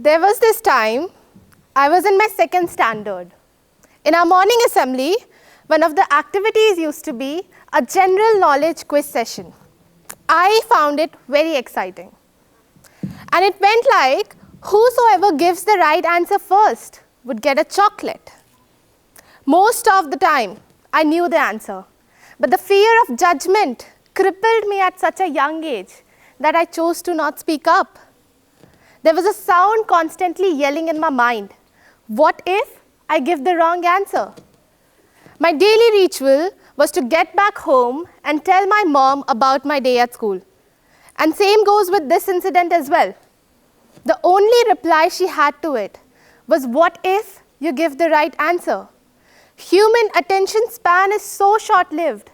There was this time, I was in my second standard. In our morning assembly, one of the activities used to be a general knowledge quiz session. I found it very exciting. And it went like, whosoever gives the right answer first would get a chocolate. Most of the time, I knew the answer. But the fear of judgment crippled me at such a young age that I chose to not speak up. There was a sound constantly yelling in my mind. What if I give the wrong answer? My daily ritual was to get back home and tell my mom about my day at school. And same goes with this incident as well. The only reply she had to it was, what if you give the right answer? Human attention span is so short-lived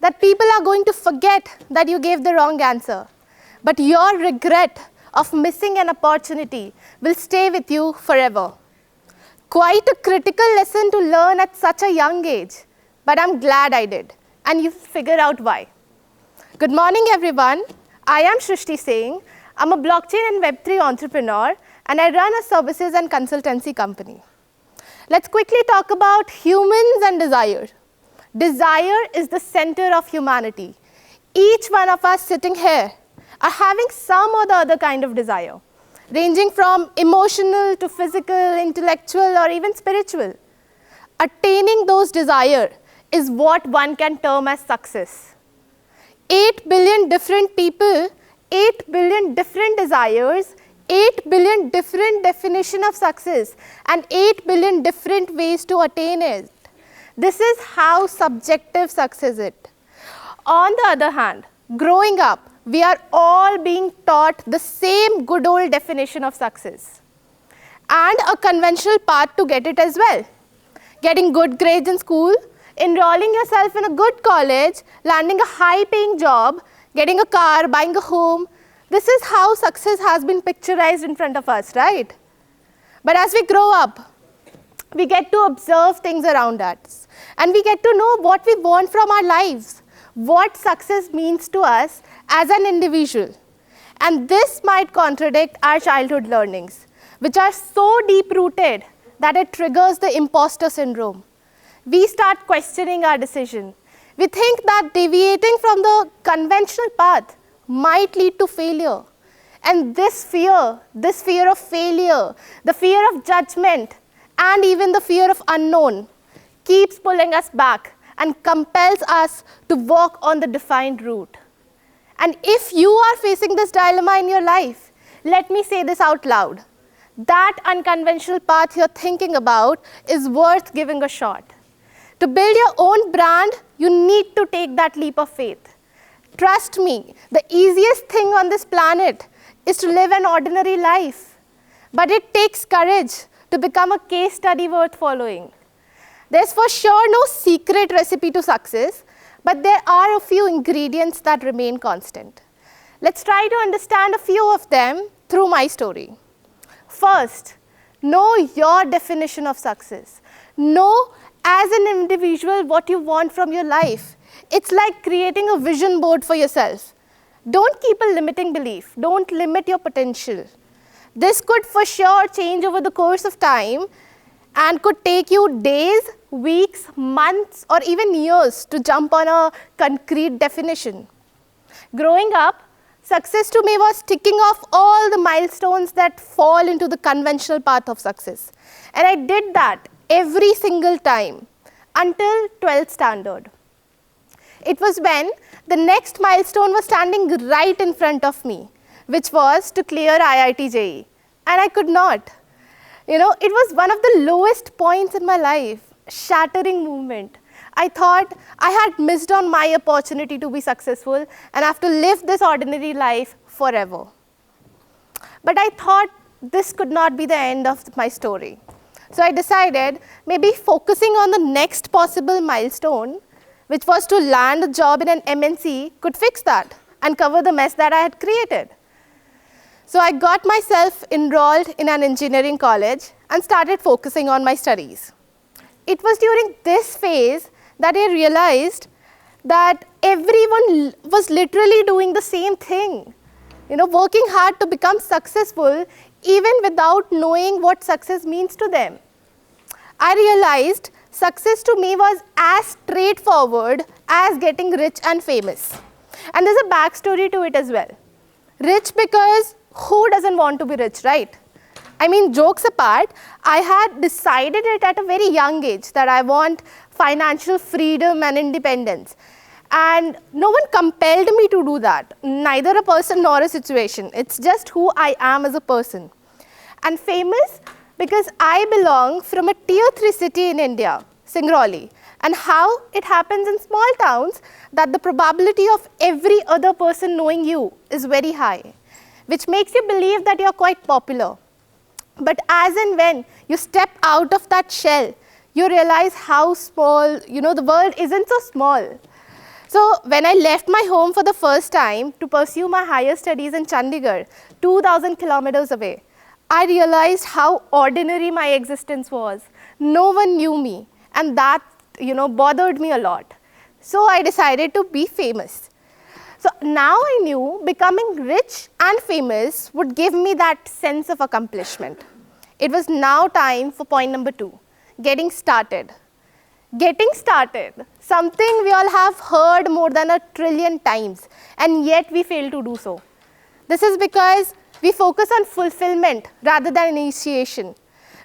that people are going to forget that you gave the wrong answer. But your regret of missing an opportunity will stay with you forever. Quite a critical lesson to learn at such a young age, but I'm glad I did, and you'll figure out why. Good morning, everyone. I am Shrishti Singh. I'm a blockchain and Web3 entrepreneur, and I run a services and consultancy company. Let's quickly talk about humans and desire. Desire is the center of humanity. Each one of us sitting here are having some or the other kind of desire, ranging from emotional to physical, intellectual, or even spiritual. Attaining those desires is what one can term as success. 8 billion different people, 8 billion different desires, 8 billion different definitions of success, and 8 billion different ways to attain it. This is how subjective success is. On the other hand, growing up, we are all being taught the same good old definition of success and a conventional path to get it as well. Getting good grades in school, enrolling yourself in a good college, landing a high-paying job, getting a car, buying a home. This is how success has been picturized in front of us, right? But as we grow up, we get to observe things around us, and we get to know what we want from our lives, what success means to us as an individual. And this might contradict our childhood learnings, which are so deep-rooted that it triggers the imposter syndrome. We start questioning our decision. We think that deviating from the conventional path might lead to failure. And this fear of failure, the fear of judgment, and even the fear of unknown keeps pulling us back and compels us to walk on the defined route. And if you are facing this dilemma in your life, let me say this out loud. That unconventional path you're thinking about is worth giving a shot. To build your own brand, you need to take that leap of faith. Trust me, the easiest thing on this planet is to live an ordinary life. But it takes courage to become a case study worth following. There's for sure no secret recipe to success, but there are a few ingredients that remain constant. Let's try to understand a few of them through my story. First, know your definition of success. Know as an individual what you want from your life. It's like creating a vision board for yourself. Don't keep a limiting belief. Don't limit your potential. This could for sure change over the course of time and could take you days, weeks, months, or even years to jump on a concrete definition. Growing up, success to me was ticking off all the milestones that fall into the conventional path of success. And I did that every single time until 12th standard. It was when the next milestone was standing right in front of me, which was to clear IIT JEE. And I could not. It was one of the lowest points in my life, shattering moment. I thought I had missed on my opportunity to be successful and have to live this ordinary life forever. But I thought this could not be the end of my story. So I decided maybe focusing on the next possible milestone, which was to land a job in an MNC, could fix that and cover the mess that I had created. So I got myself enrolled in an engineering college and started focusing on my studies. It was during this phase that I realized that everyone was literally doing the same thing. Working hard to become successful even without knowing what success means to them. I realized success to me was as straightforward as getting rich and famous. And there's a backstory to it as well. Rich because who doesn't want to be rich, right? I mean, jokes apart, I had decided it at a very young age that I want financial freedom and independence. And no one compelled me to do that, neither a person nor a situation. It's just who I am as a person. And famous because I belong from a tier 3 city in India, Singrauli, and how it happens in small towns that the probability of every other person knowing you is very high, which makes you believe that you're quite popular. But as and when you step out of that shell, you realize how small, the world isn't so small. So when I left my home for the first time to pursue my higher studies in Chandigarh, 2,000 kilometers away, I realized how ordinary my existence was. No one knew me, and that, bothered me a lot. So I decided to be famous. So now I knew becoming rich and famous would give me that sense of accomplishment. It was now time for point number 2, getting started. Getting started, something we all have heard more than 1 trillion times, and yet we fail to do so. This is because we focus on fulfillment rather than initiation.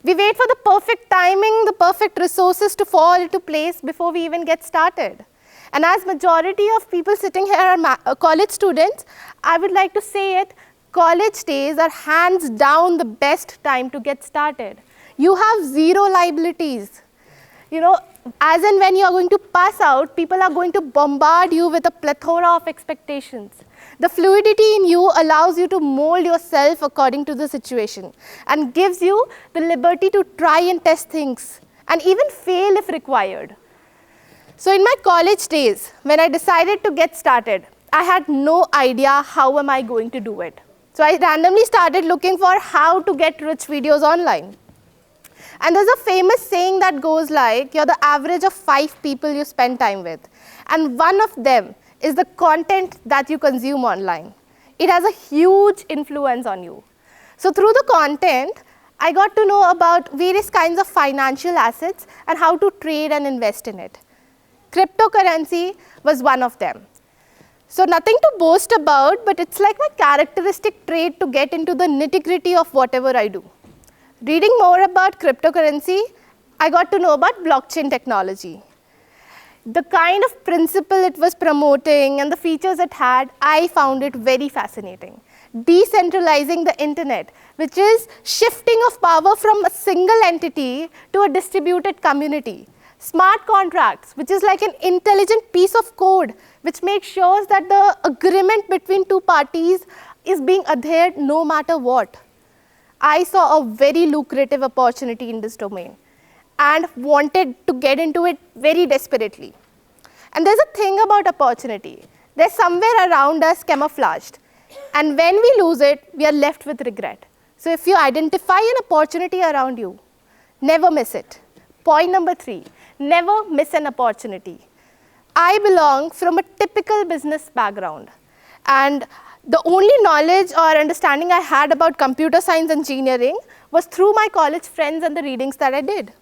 We wait for the perfect timing, the perfect resources to fall into place before we even get started. And as majority of people sitting here are college students, I would like to say it, college days are hands down the best time to get started. You have zero liabilities. As and when you are going to pass out, people are going to bombard you with a plethora of expectations. The fluidity in you allows you to mold yourself according to the situation and gives you the liberty to try and test things and even fail if required. So in my college days, when I decided to get started, I had no idea how am I going to do it. So I randomly started looking for how to get rich videos online. And there's a famous saying that goes like, you're the average of 5 people you spend time with. And one of them is the content that you consume online. It has a huge influence on you. So through the content, I got to know about various kinds of financial assets and how to trade and invest in it. Cryptocurrency was one of them. So nothing to boast about, but it's like my characteristic trait to get into the nitty-gritty of whatever I do. Reading more about cryptocurrency, I got to know about blockchain technology. The kind of principle it was promoting and the features it had, I found it very fascinating. Decentralizing the internet, which is shifting of power from a single entity to a distributed community. Smart contracts, which is like an intelligent piece of code, which makes sure that the agreement between 2 parties is being adhered no matter what. I saw a very lucrative opportunity in this domain and wanted to get into it very desperately. And there's a thing about opportunity. They're somewhere around us camouflaged. And when we lose it, we are left with regret. So if you identify an opportunity around you, never miss it. Point number 3, never miss an opportunity. I belong from a typical business background. And the only knowledge or understanding I had about computer science engineering was through my college friends and the readings that I did.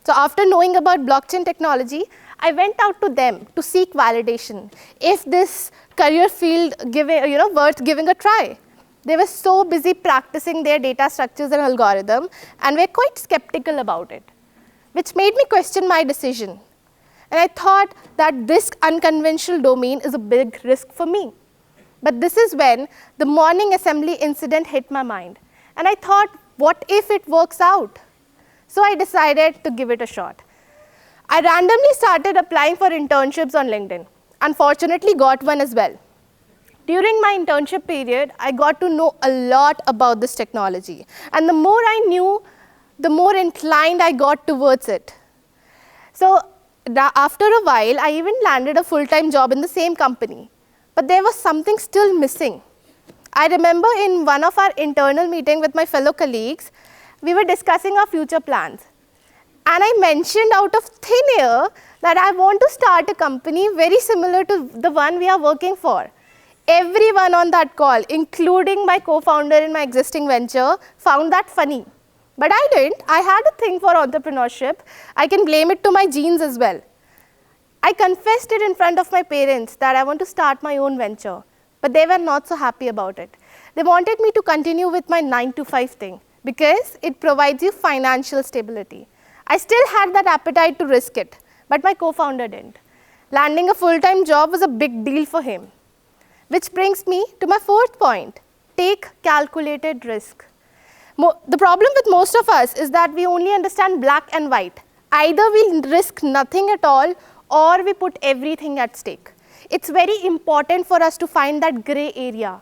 So after knowing about blockchain technology, I went out to them to seek validation. If this career field worth giving a try. They were so busy practicing their data structures and algorithm and were quite skeptical about it, which made me question my decision. And I thought that this unconventional domain is a big risk for me. But this is when the morning assembly incident hit my mind. And I thought, what if it works out? So I decided to give it a shot. I randomly started applying for internships on LinkedIn. Unfortunately, got one as well. During my internship period, I got to know a lot about this technology. And the more I knew, the more inclined I got towards it. So after a while, I even landed a full-time job in the same company. But there was something still missing. I remember in one of our internal meetings with my fellow colleagues, we were discussing our future plans. And I mentioned out of thin air that I want to start a company very similar to the one we are working for. Everyone on that call, including my co-founder in my existing venture, found that funny. But I didn't. I had a thing for entrepreneurship. I can blame it to my genes as well. I confessed it in front of my parents that I want to start my own venture, but they were not so happy about it. They wanted me to continue with my 9-to-5 thing because it provides you financial stability. I still had that appetite to risk it, but my co-founder didn't. Landing a full-time job was a big deal for him. Which brings me to my fourth point, take calculated risk. The problem with most of us is that we only understand black and white. Either we risk nothing at all or we put everything at stake. It's very important for us to find that gray area.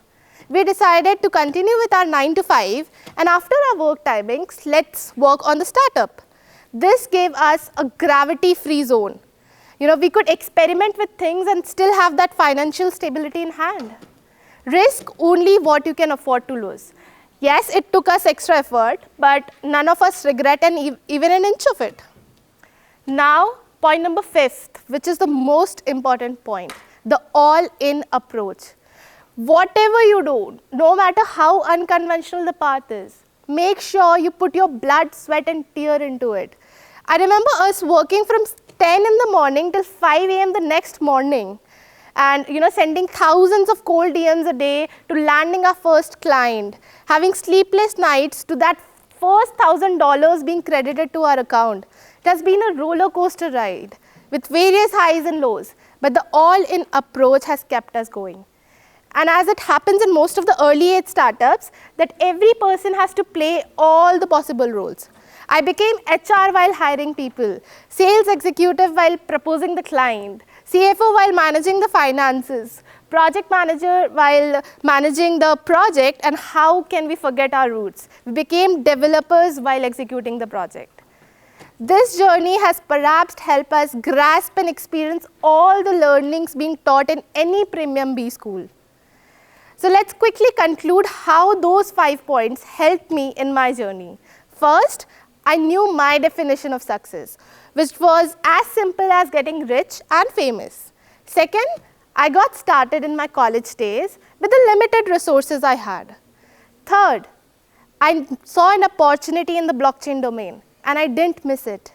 We decided to continue with our 9-to-5, and after our work timings, let's work on the startup. This gave us a gravity-free zone. We could experiment with things and still have that financial stability in hand. Risk only what you can afford to lose. Yes, it took us extra effort, but none of us regret even an inch of it. Now, point number 5, which is the most important point, the all-in approach. Whatever you do, no matter how unconventional the path is, make sure you put your blood, sweat, and tear into it. I remember us working from 10 in the morning till 5 a.m. the next morning, and sending thousands of cold DMs a day to landing our first client, having sleepless nights to that first $1,000 being credited to our account. It has been a roller coaster ride with various highs and lows, but the all-in approach has kept us going. And as it happens in most of the early age startups, that every person has to play all the possible roles. I became HR while hiring people, sales executive while proposing the client, CFO while managing the finances, project manager while managing the project, and how can we forget our roots? We became developers while executing the project. This journey has perhaps helped us grasp and experience all the learnings being taught in any premium B school. So let's quickly conclude how those 5 points helped me in my journey. First, I knew my definition of success, which was as simple as getting rich and famous. Second, I got started in my college days with the limited resources I had. Third, I saw an opportunity in the blockchain domain, and I didn't miss it.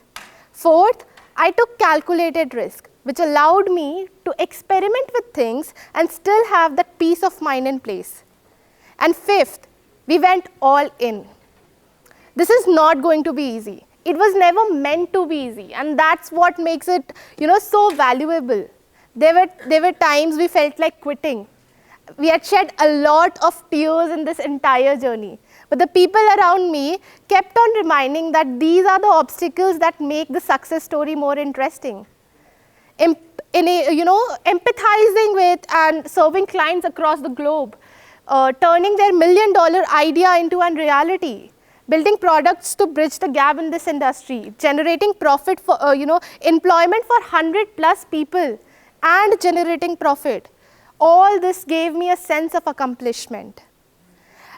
Fourth, I took calculated risk, which allowed me to experiment with things and still have that peace of mind in place. And fifth, we went all in. This is not going to be easy. It was never meant to be easy, and that's what makes it, so valuable. There were times we felt like quitting. We had shed a lot of tears in this entire journey. But the people around me kept on reminding that these are the obstacles that make the success story more interesting. Empathizing with and serving clients across the globe, turning their $1 million idea into a reality, building products to bridge the gap in this industry, generating profit for, employment for 100+ people, and generating profit. All this gave me a sense of accomplishment.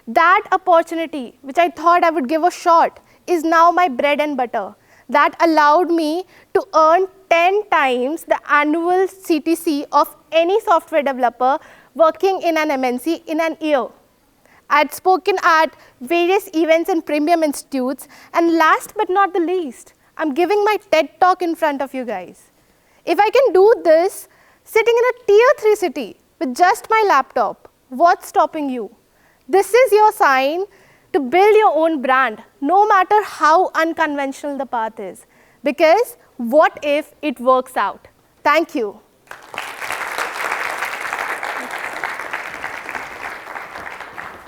That opportunity, which I thought I would give a shot, is now my bread and butter. That allowed me to earn 10 times the annual CTC of any software developer working in an MNC in an year. I'd spoken at various events and premium institutes, and last but not the least, I'm giving my TED talk in front of you guys. If I can do this sitting in a tier 3 city with just my laptop, what's stopping you? This is your sign to build your own brand, no matter how unconventional the path is. Because what if it works out? Thank you.